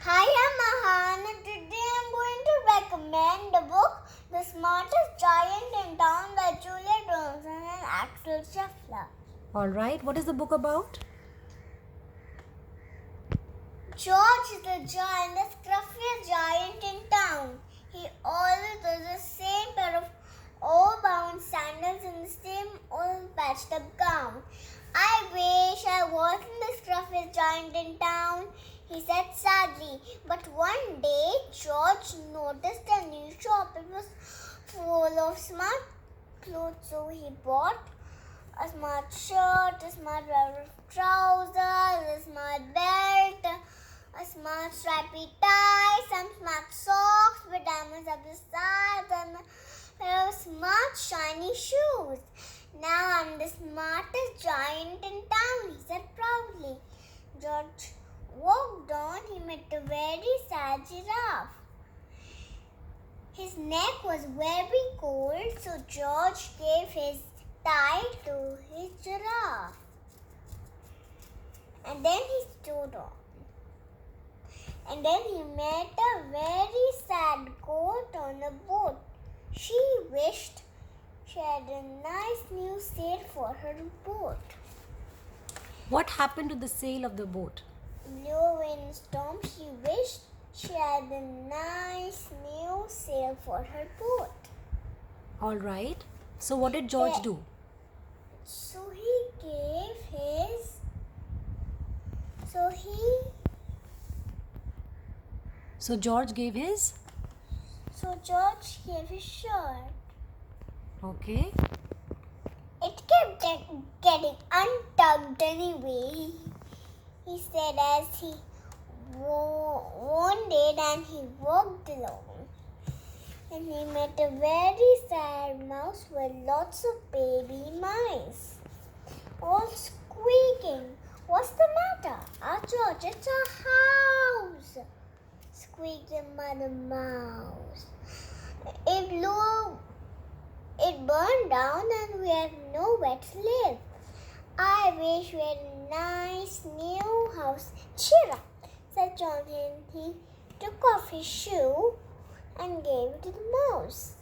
Hi, I'm Ahana. Today I'm going to recommend the book The Smartest Giant in Town by Julia Donaldson and Axel Scheffler. Alright, what is the book about? George is the giant, the scruffiest giant in town. He always wears the same pair of old bound sandals and the same old patched up gown. I wish I wasn't the scruffiest giant in town, he said sadly. But one day, George noticed a new shop. It was full of smart clothes, so he bought a smart shirt, a smart pair of trousers, a smart belt, a smart stripy tie, some smart socks with diamonds up the sides, and a pair of smart shiny shoes. Now I'm the smartest giant in town, he said proudly. George walked on. He met a very sad giraffe. His neck was very cold, so George gave his tie to his giraffe. And then he stood on. And then he met a very sad goat on a boat. She wished she had a nice new sail for her boat. What happened to the sail of the boat? Blew in storm. She wished she had a nice new sail for her boat. Alright, so what did George do? So he gave his. So George gave his? So George gave his shirt. Okay. It kept getting untucked anyway, he said as he wandered and he walked along. And he met a very sad mouse with lots of baby mice, all squeaking. What's the matter? asked George. It's a house, squeaked the mother mouse. It burned down and we have nowhere to live. I wish we had a nice new house. Cheer up, said John, and he took off his shoe and gave it to the mouse.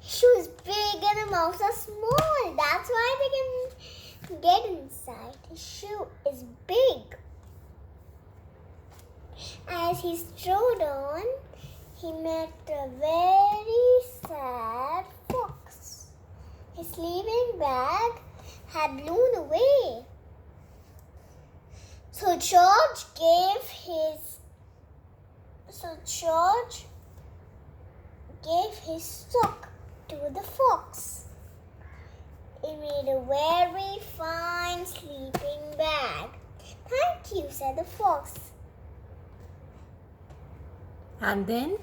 His shoe is big and the mouse are small. That's why they can get inside. His shoe is big. As he strode on, he met a very sad fox. His sleeping bag had blown away. So George gave his sock to the fox. It made a very fine sleeping bag. Thank you, said the fox. And then?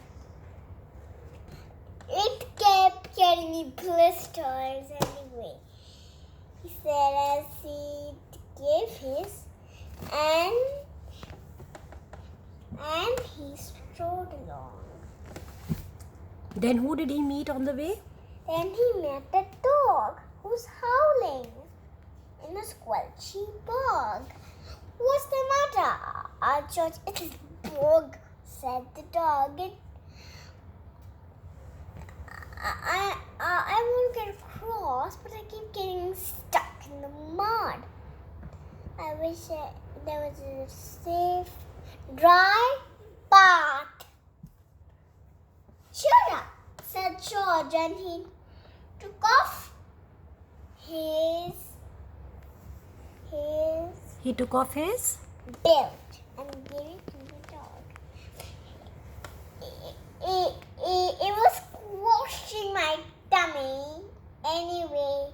It kept getting blisters anyway, he said as he gave his, and he strode along. Then who did he meet on the way? Then he met a dog who's howling in a squelchy bog. What's the matter? asked George. It's a dog, said the dog. I won't get across, but I keep getting stuck in the mud. I wish there was a safe, dry path. Cheer up, said George, and he took off his He took off his? belt and gave it to the dog. It was squashing my tummy. Anyway,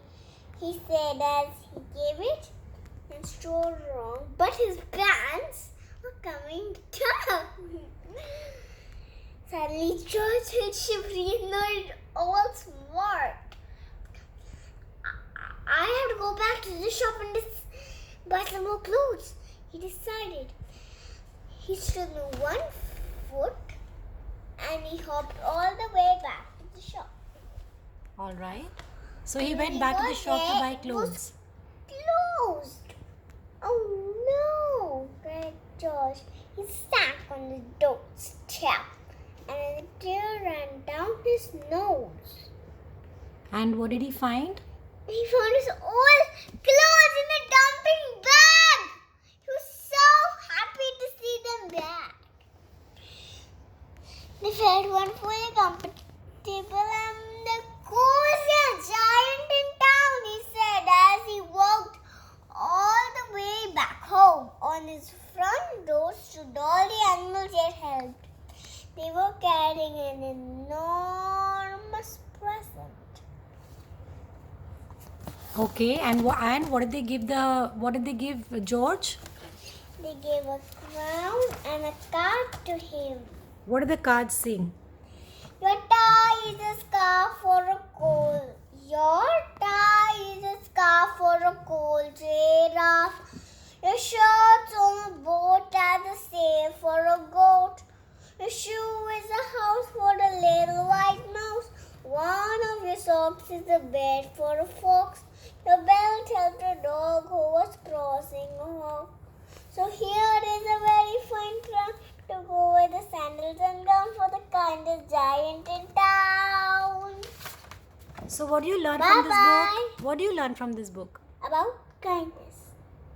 he said as he gave it and strode along, but his pants were coming down. Suddenly, George felt shivery and it all smart. I have to go back to the shop and buy some more clothes, he decided. He stood on one foot and he hopped all the way back to the shop. Alright. So he went back to the shop to buy clothes. Closed. Oh no, cried George. He sank on the doorstep, and a tear ran down his nose. And what did he find? He found his old clothes in the dumping bag. He was so happy to see them back. They felt wonderfully comfortable and the coziest giant in town, he said as he walked all the way back home. On his front door stood all the animals he had helped. They were carrying an enormous present. Okay, and what did they give George? They gave a crown and a card to him. What did the cards sing? Your tie is a scarf for a cold. Your tie is a scarf for a cold giraffe. Your shirt's on a boat as a sail for a goat. Your shoe is a house for a little white mouse. One of your socks is a bed for a fox. Your belt helped a dog who was crossing a hog. So here is a very fine crown to go with the sandals and gown for the kindest giant in town. So what do you learn from this book? What do you learn from this book? About kindness.